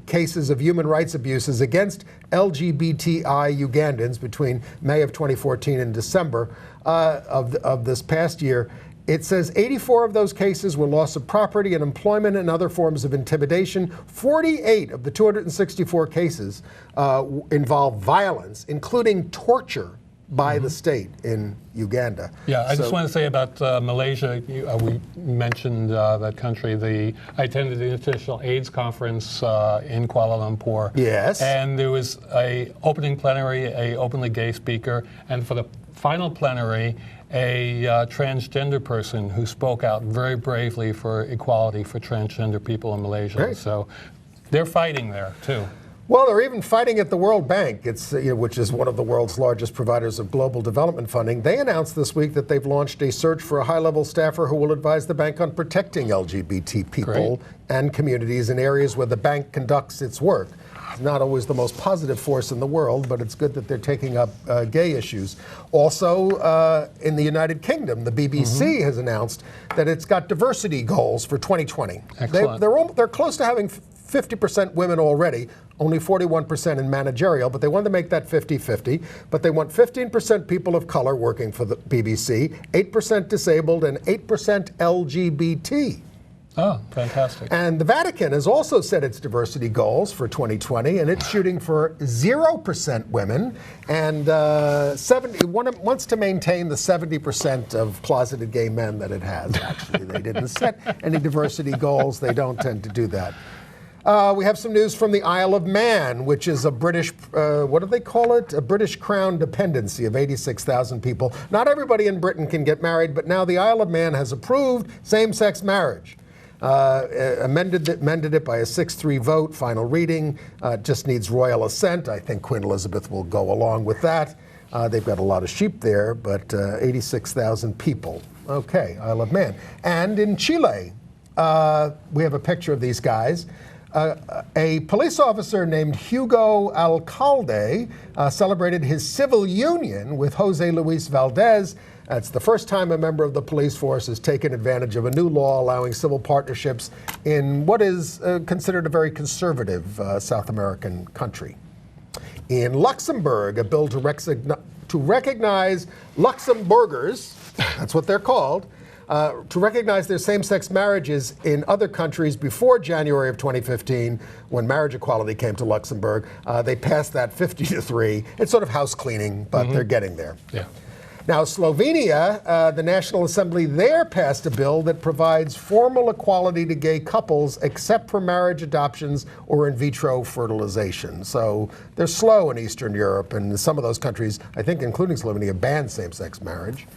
cases of human rights abuses against LGBTI Ugandans between May of 2014 and December of this past year. It says 84 of those cases were loss of property and employment and other forms of intimidation. 48 of the 264 cases involve violence, including torture by the state in Uganda. Yeah, I just want to say about Malaysia, we mentioned that country. I attended the International AIDS Conference in Kuala Lumpur. Yes. And there was a opening plenary, a openly gay speaker, and for the final plenary, a transgender person who spoke out very bravely for equality for transgender people in Malaysia. Great. So they're fighting there, too. Well, they're even fighting at the World Bank, which is one of the world's largest providers of global development funding. They announced this week that they've launched a search for a high-level staffer who will advise the bank on protecting LGBT people and communities in areas where the bank conducts its work. It's not always the most positive force in the world, but it's good that they're taking up gay issues. Also, in the United Kingdom, the BBC has announced that it's got diversity goals for 2020. Excellent. They're close to having 50% women already, only 41% in managerial, but they want to make that 50-50. But they want 15% people of color working for the BBC, 8% disabled, and 8% LGBT. Oh, fantastic. And the Vatican has also set its diversity goals for 2020, and it's shooting for 0% women, and wants to maintain the 70% of closeted gay men that it has, actually. They didn't set any diversity goals. They don't tend to do that. We have some news from the Isle of Man, which is a British, what do they call it? A British Crown dependency of 86,000 people. Not everybody in Britain can get married, but now the Isle of Man has approved same-sex marriage. amended it by a 6-3 vote, final reading. Just needs royal assent. I think Queen Elizabeth will go along with that. They've got a lot of sheep there, but 86,000 people. Okay, Isle of Man. And in Chile, we have a picture of these guys. A police officer named Hugo Alcalde celebrated his civil union with Jose Luis Valdez. It's the first time a member of the police force has taken advantage of a new law allowing civil partnerships in what is considered a very conservative South American country. In Luxembourg, a bill to recognize Luxembourgers, that's what they're called, to recognize their same-sex marriages in other countries before January of 2015, when marriage equality came to Luxembourg. They passed that 50-3. It's sort of house cleaning, but they're getting there. Yeah. Now, Slovenia, the National Assembly there passed a bill that provides formal equality to gay couples except for marriage, adoptions, or in vitro fertilization. So they're slow in Eastern Europe, and some of those countries, I think including Slovenia, ban same-sex marriage.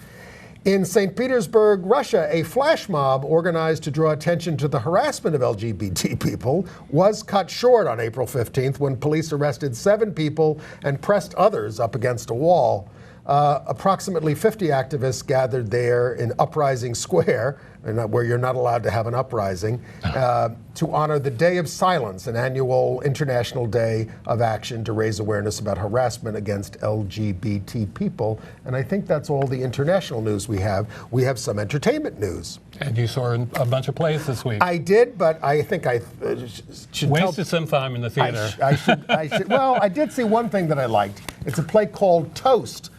In St. Petersburg, Russia, a flash mob organized to draw attention to the harassment of LGBT people was cut short on April 15th when police arrested 7 people and pressed others up against a wall. Approximately 50 activists gathered there in Uprising Square, where you're not allowed to have an uprising, to honor the Day of Silence, an annual international day of action to raise awareness about harassment against LGBT people. And I think that's all the international news we have. We have some entertainment news. And you saw a bunch of plays this week. I did, but I think I should wasted some time in the theater. I should. Well, I did see one thing that I liked. It's a play called Toast.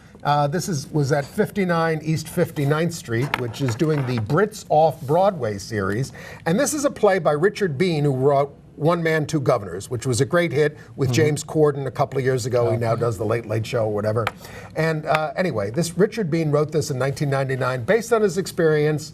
This was at 59 East 59th Street, which is doing the Brits Off-Broadway series. And this is a play by Richard Bean, who wrote One Man, Two Governors, which was a great hit with James Corden a couple of years ago. He now does The Late Late Show or whatever. And anyway, this Richard Bean wrote this in 1999 based on his experience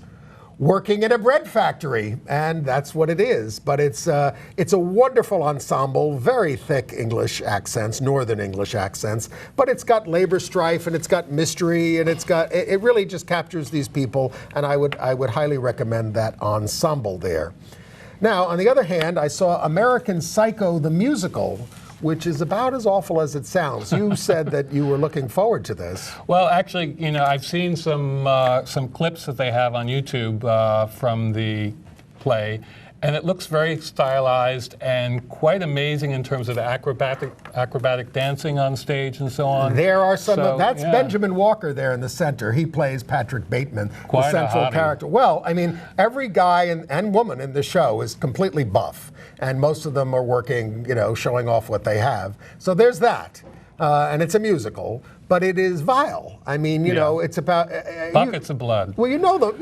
working in a bread factory, and that's what it is. But it's a wonderful ensemble, very thick English accents, Northern English accents, but it's got labor strife and it's got mystery and it really just captures these people, and I would highly recommend that ensemble there. Now, on the other hand, I saw American Psycho the musical, which is about as awful as it sounds. You said that you were looking forward to this. Well, actually, I've seen some clips that they have on YouTube from the play, and it looks very stylized and quite amazing in terms of the acrobatic dancing on stage and so on. There are some. That's Benjamin Walker there in the center. He plays Patrick Bateman, the central character. Well, I mean, every guy and woman in the show is completely buff, and most of them are working, showing off what they have. So there's that, and it's a musical. But it is vile. I mean, it's about buckets of blood. Well, you know the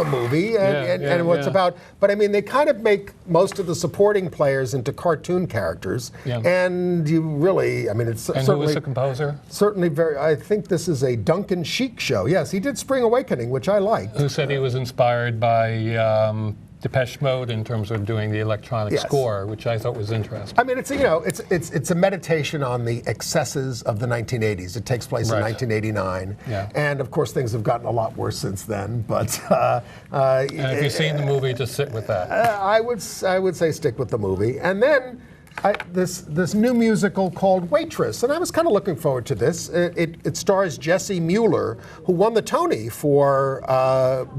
movie and what it's about. But I mean, they kind of make most of the supporting players into cartoon characters, and you really, I mean, it's and certainly. Who was the composer? Certainly very. I think this is a Duncan Sheik show. Yes, he did Spring Awakening, which I liked. Who said he was inspired by Depeche Mode in terms of doing the electronic score, which I thought was interesting. I mean, it's a meditation on the excesses of the 1980s. It takes place in 1989, and of course things have gotten a lot worse since then. But and if you've seen the movie, just sit with that. I would say stick with the movie, and then. This new musical called Waitress, and I was kind of looking forward to this. It stars Jessie Mueller, who won the Tony for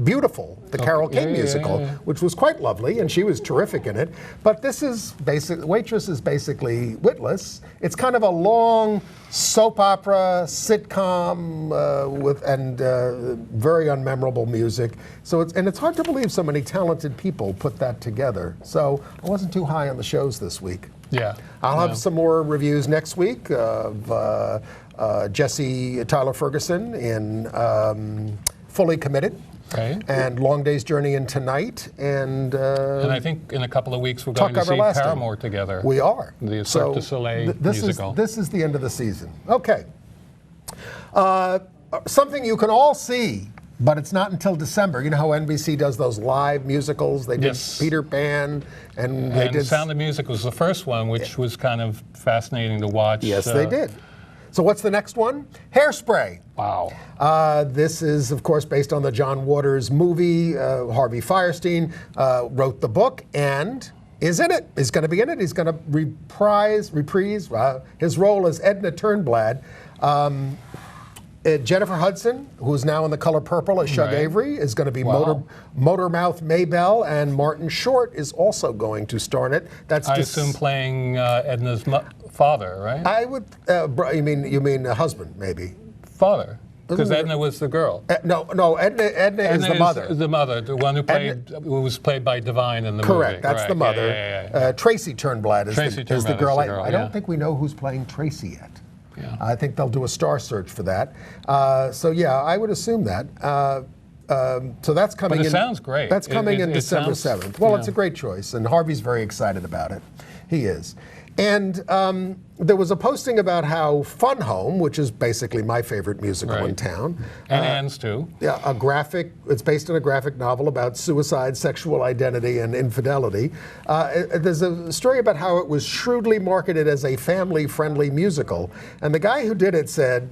Beautiful, the Carole King musical, which was quite lovely, and she was terrific in it. But Waitress is basically witless. It's kind of a long soap opera sitcom with very unmemorable music. So it's hard to believe so many talented people put that together. So I wasn't too high on the shows this week. Yeah, I'll have some more reviews next week of Jesse Tyler Ferguson in Fully Committed. Okay. And Long Day's Journey into Night, and I think in a couple of weeks we're going to see Paramore together. We are. The Cirque du Soleil musical. This is the end of the season. Okay. Something you can all see, but it's not until December. You know how NBC does those live musicals? They did Peter Pan, and they did... Sound of Music was the first one, which was kind of fascinating to watch. Yes, they did. So what's the next one? Hairspray. Wow. This is, of course, based on the John Waters movie. Harvey Fierstein wrote the book and is in it. He's going to be in it. He's going to reprise his role as Edna Turnblad. Jennifer Hudson, who's now in The Color Purple as Shug Avery, is going to be Motormouth Maybelle, and Martin Short is also going to star in it. That's I assume playing Edna's father, right? I would. You mean husband, maybe? Father. Because Edna was the girl. No, Edna is the mother. The mother, the one who was played by Divine in the movie. Correct, that's the mother. Yeah. Tracy Turnblad is the girl. I don't yeah. think we know who's playing Tracy yet. Yeah. I think they'll do a star search for that. So yeah, I would assume that. So that's coming in. But it sounds great. That's coming in December 7th. Well, yeah. It's a great choice, and Harvey's very excited about it. He is. And there was a posting about how Fun Home, which is basically my favorite musical in town. And Anne's too. Yeah, it's based on a graphic novel about suicide, sexual identity, and infidelity. There's a story about how it was shrewdly marketed as a family-friendly musical. And the guy who did it said,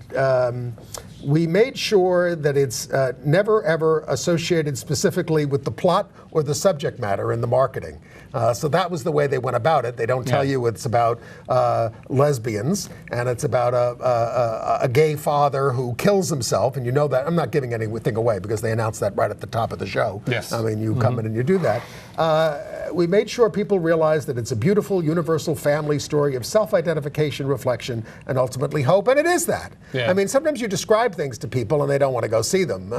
we made sure that it's never ever associated specifically with the plot or the subject matter in the marketing. So that was the way they went about it. They don't tell you it's about lesbians and it's about a gay father who kills himself, and you know that. I'm not giving anything away because they announced that right at the top of the show. Yes. I mean, you come in and you do that. We made sure people realize that it's a beautiful, universal family story of self-identification, reflection, and ultimately hope, and it is that. Yeah. I mean, sometimes you describe things to people and they don't want to go see them.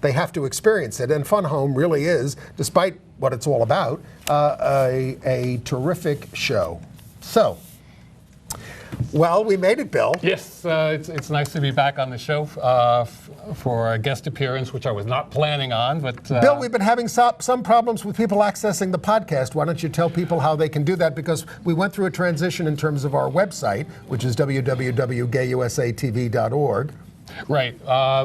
They have to experience it, and Fun Home really is, despite what it's all about, a terrific show. So, well, we made it, Bill. Yes, it's nice to be back on the show for a guest appearance, which I was not planning on. But Bill, we've been having some problems with people accessing the podcast. Why don't you tell people how they can do that? Because we went through a transition in terms of our website, which is www.gayusatv.org. Right,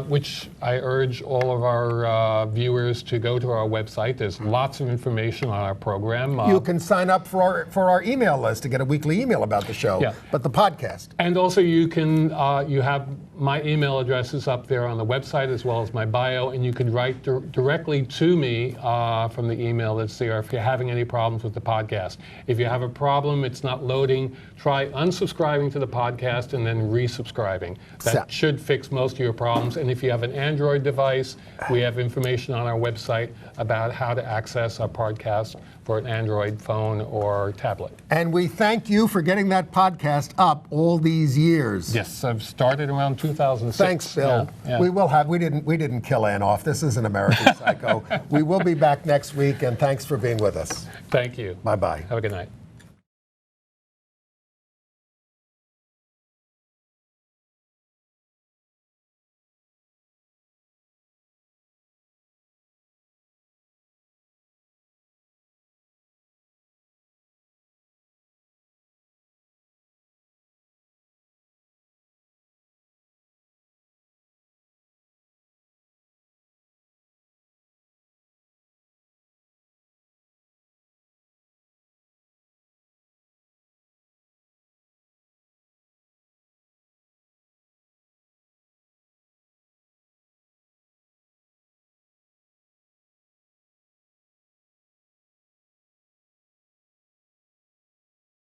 which I urge all of our viewers to go to our website. There's lots of information on our program. You can sign up for our email list to get a weekly email about the show, but the podcast. And also you can, you have my email addresses up there on the website as well as my bio, and you can write directly to me from the email that's there if you're having any problems with the podcast. If you have a problem, it's not loading, try unsubscribing to the podcast and then resubscribing. That should fix most of your problems. And if you have an Android device, we have information on our website about how to access our podcast for an Android phone or tablet. And we thank you for getting that podcast up all these years. Yes, I've started around 2006. Thanks, Bill. Yeah. We didn't kill Ann off. This is an American Psycho. We will be back next week, and thanks for being with us. Thank you. Bye-bye. Have a good night.